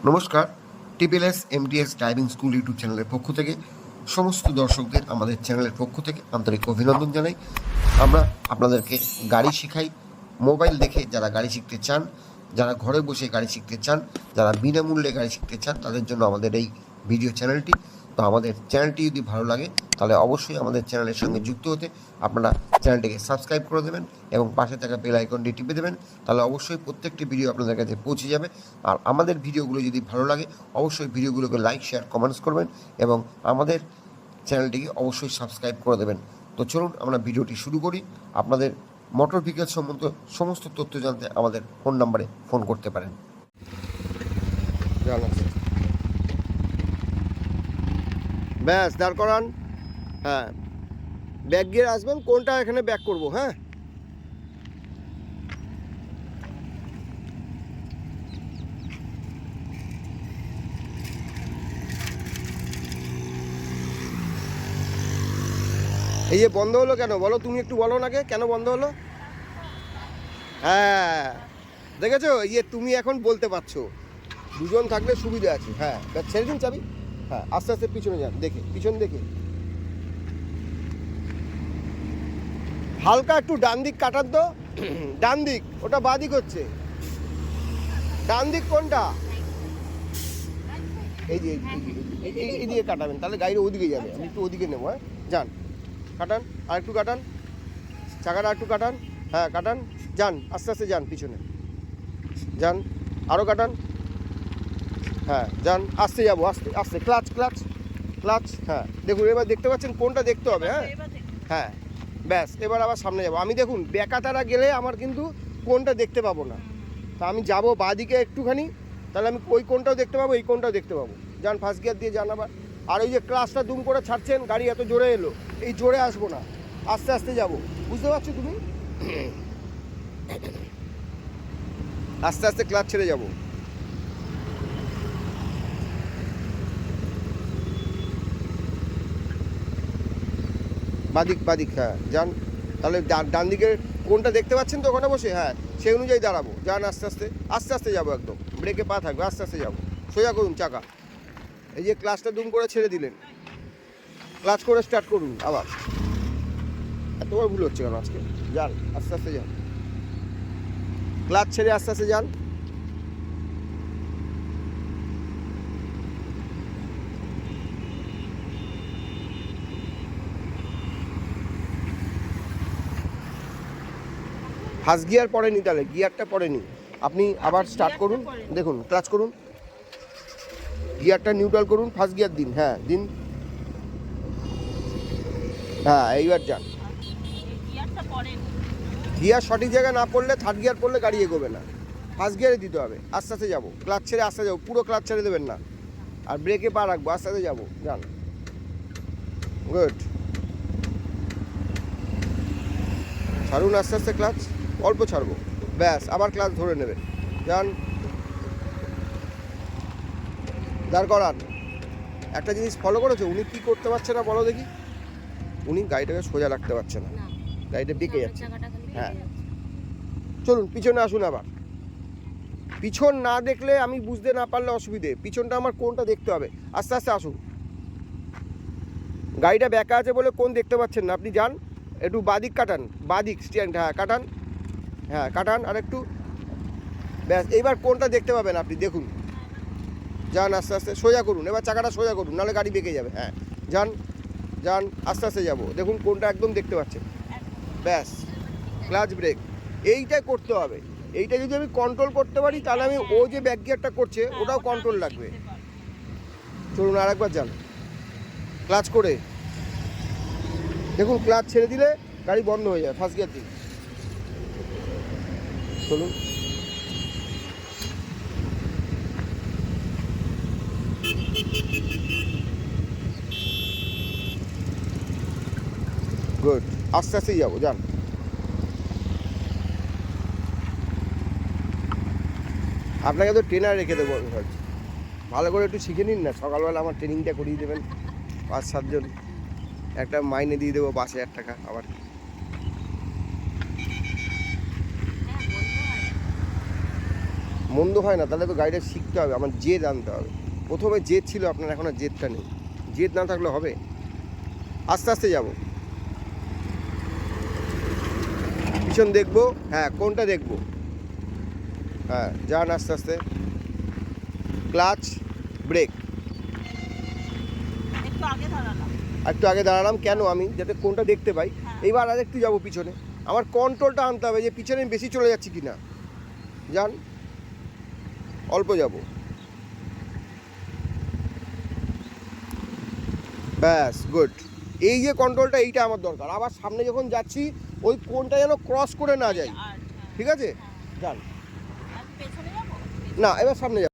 নমস্কার, SSSMTS driving school YouTube চ্যানেলের পক্ষ থেকে সমস্ত দর্শকদের আমাদের চ্যানেলের পক্ষ থেকে আন্তরিক অভিনন্দন জানাই। আমরা আপনাদেরকে গাড়ি শেখাই। মোবাইল দেখে যারা গাড়ি শিখতে চান, যারা ঘরে বসে গাড়ি শিখতে চান, যারা বিনামূল্যে গাড়ি শিখতে চান, তাদের জন্য আমাদের এই ভিডিও চ্যানেলটি। তো আমাদের চ্যানেলটি যদি ভালো লাগে তাহলে অবশ্যই আমাদের চ্যানেলের সঙ্গে যুক্ত হতে আপনারা চ্যানেলটিকে সাবস্ক্রাইব করে দেবেন এবং পাশে থাকা বেল আইকনটি টিপে দেবেন। তাহলে অবশ্যই প্রত্যেকটি ভিডিও আপনাদের কাছে পৌঁছে যাবে। আর আমাদের ভিডিওগুলো যদি ভালো লাগে অবশ্যই ভিডিওগুলোকে লাইক, শেয়ার, কমেন্টস করবেন এবং আমাদের চ্যানেলটিকে অবশ্যই সাবস্ক্রাইব করে দেবেন। তো চলুন আমরা ভিডিওটি শুরু করি। আপনাদের মোটর ভেহিকেল সম্বন্ধে সমস্ত তথ্য জানতে আমাদের ফোন নাম্বারে ফোন করতে পারেন। ব্যাস, দাঁড় করান। হ্যাঁ, ব্যাক গিয়ে আসবেন। কোনটা এখানে ব্যাক করব? হ্যাঁ, এই যে বন্ধ হলো কেন বলো? তুমি একটু বলো নাকি কেন বন্ধ হলো? হ্যাঁ, দেখেছো? তুমি এখন বলতে পারছো। দুজন থাকলে সুবিধা আছে। হ্যাঁ, ছেড়ে দিন চাবি। হ্যাঁ, আস্তে আস্তে পিছনে যান, দেখে পিছন দেখে। হালকা একটু ডান দিক কাটার তো। ডান দিক, ওটা বাঁ দিক হচ্ছে। ডান দিক কোনটা? এই যে এই দিকে কাটাবেন, তাহলে গাড়ি ওদিকে যাবে। আমি একটু ওদিকে নেবো। হ্যাঁ, যান, কাটান, আর একটু কাটান, চাকাটা একটু কাটান। হ্যাঁ, কাটান, যান, আস্তে আস্তে যান, পিছনে যান, আরও কাটান। হ্যাঁ, যান, আস্তে যাবো, আস্তে আস্তে, ক্লাচ ক্লাচ ক্লাচ। হ্যাঁ, দেখুন এবার দেখতে পাচ্ছেন কোনটা দেখতে হবে। হ্যাঁ হ্যাঁ, ব্যাস, এবার আবার সামনে যাবো। আমি দেখুন বেকাতারা গেলে আমার কিন্তু কোনটা দেখতে পাবো না। তা আমি যাবো বাঁদিকে একটুখানি, তাহলে আমি ওই কোনটাও দেখতে পাবো, এই কোনটাও দেখতে পাবো। যান, ফার্স্ট গিয়ার দিয়ে যান আবার। আর ওই যে ক্লাসটা দুম করে ছাড়ছেন, গাড়ি এত জোরে এলো, এই জোরে আসবো না, আস্তে আস্তে যাবো। বুঝতে পারছো তুমি? আস্তে আস্তে ক্লাচ ছেড়ে যাবো। বাদিক বাদিক, হ্যাঁ, যান। তাহলে ডান দিকে কোনটা দেখতে পাচ্ছেন তো ওখানে বসে? হ্যাঁ, সেই অনুযায়ী দাঁড়াবো। যান, আস্তে আস্তে আস্তে আস্তে যাবো, একদম ব্রেকে পা থাকবে, আস্তে আস্তে যাবো। সোজা করুন চাকা। এই যে ক্লাচটা দুম করে ছেড়ে দিলেন, ক্লাচ করে স্টার্ট করুন আবার। এতবার ভুল হচ্ছে কেন আজকে? যান, আস্তে আস্তে যান, ক্লাচ ছেড়ে আস্তে আস্তে যান। ফার্স্ট গিয়ার পরে নি, তাহলে গিয়ারটা পরে নি। আপনি আবার স্টার্ট করুন, দেখুন ক্লাচ করুন, গিয়ারটা নিউট্রাল করুন, ফার্স্ট গিয়ার দিন। হ্যাঁ, দিন। হ্যাঁ, এইবার যান। গিয়ার সঠিক জায়গায় না পড়লে, থার্ড গিয়ার পড়লে গাড়ি এগোবে না। ফার্স্ট গিয়ারে দিতে হবে। আস্তে আস্তে যাবো, ক্লাচ ছেড়ে আস্তে যাবো, পুরো ক্লাচ ছেড়ে দেবেন না। আর ব্রেকে পা রাখবো, আস্তে আস্তে যাবো, যান। গুড, ছাড়ুন আস্তে আস্তে ক্লাচ, অল্প ছাড়বো, ব্যাস, আবার ক্লাচ ধরে নেবে। যান, দাঁড় করান। একটা জিনিস ফলো করেছো? উনি কি করতে পারছে না বলো দেখি? উনি গাড়িটাকে সোজা রাখতে পারছে না, গাড়িটা বেঁকে যাচ্ছে। হ্যাঁ, চলুন পিছনে আসুন আবার। পিছন না দেখলে, আমি বুঝতে না পারলে অসুবিধে। পিছনটা আমার কোনটা দেখতে হবে। আস্তে আস্তে আসুন। গাড়িটা বেঁকা আছে বলে কোন দেখতে পাচ্ছেন না। আপনি যান, একটু বাদিক কাটান, বাদিক স্ট্যান্ড। হ্যাঁ, কাটান, হ্যাঁ কাটান, আর একটু, ব্যাস। এইবার কোনটা দেখতে পাবেন আপনি, দেখুন। যান, আস্তে আস্তে সোজা করুন। এবার চাকাটা সোজা করুন, নাহলে গাড়ি বেঁকে যাবে। হ্যাঁ, যান যান, আস্তে আস্তে যাবো। দেখুন কোনটা একদম দেখতে পাচ্ছেন। ব্যাস, ক্লাচ ব্রেক, এইটাই করতে হবে। এইটা যদি আমি কন্ট্রোল করতে পারি, তাহলে আমি ও যে ব্যাক গিয়ারটা করছে ওটাও কন্ট্রোল লাগবে। চলুন আর একবার যান, ক্লাচ করে দেখুন, ক্লাচ ছেড়ে দিলে গাড়ি বন্ধ হয়ে যায়। ফার্স্ট গিয়ার দিন, চলুন। গুড, আস্তে আস্তেই যাবো, যান। আপনাকে তো ট্রেনার রেখে দেবো, ভালো করে একটু শিখে নিন না। সকালবেলা আমার ট্রেনিংটা করিয়ে দেবেন, 5-7 জন, একটা মাইনে দিয়ে দেবো 5,000 টাকা। আবার মন্দ হয় না, তাহলে তো গাড়িটা শিখতে হবে, আমার জেদ আনতে হবে। প্রথমে জেদ ছিল, আপনার এখন আর জেদটা নেই। জেদ না থাকলে হবে? আস্তে আস্তে যাব, পিছন দেখবো, হ্যাঁ কোনটা দেখবো, হ্যাঁ যান আস্তে আস্তে, ক্লাচ ব্রেক। একটু আগে দাঁড়ালাম কেন? আমি যাতে কোনটা দেখতে পাই। এইবার আর একটু যাবো পিছনে, আমার কন্ট্রোলটা আনতে হবে যে পিছনে আমি বেশি চলে যাচ্ছি কিনা। যান, অল্প যাব, ব্যাস গুড। এই যে কন্ট্রোলটা, এইটা আমার দরকার। আবার সামনে যখন যাচ্ছি ওই কোনটা যেন ক্রস করে না যাই, ঠিক আছে? যান, না এবার সামনে যাব।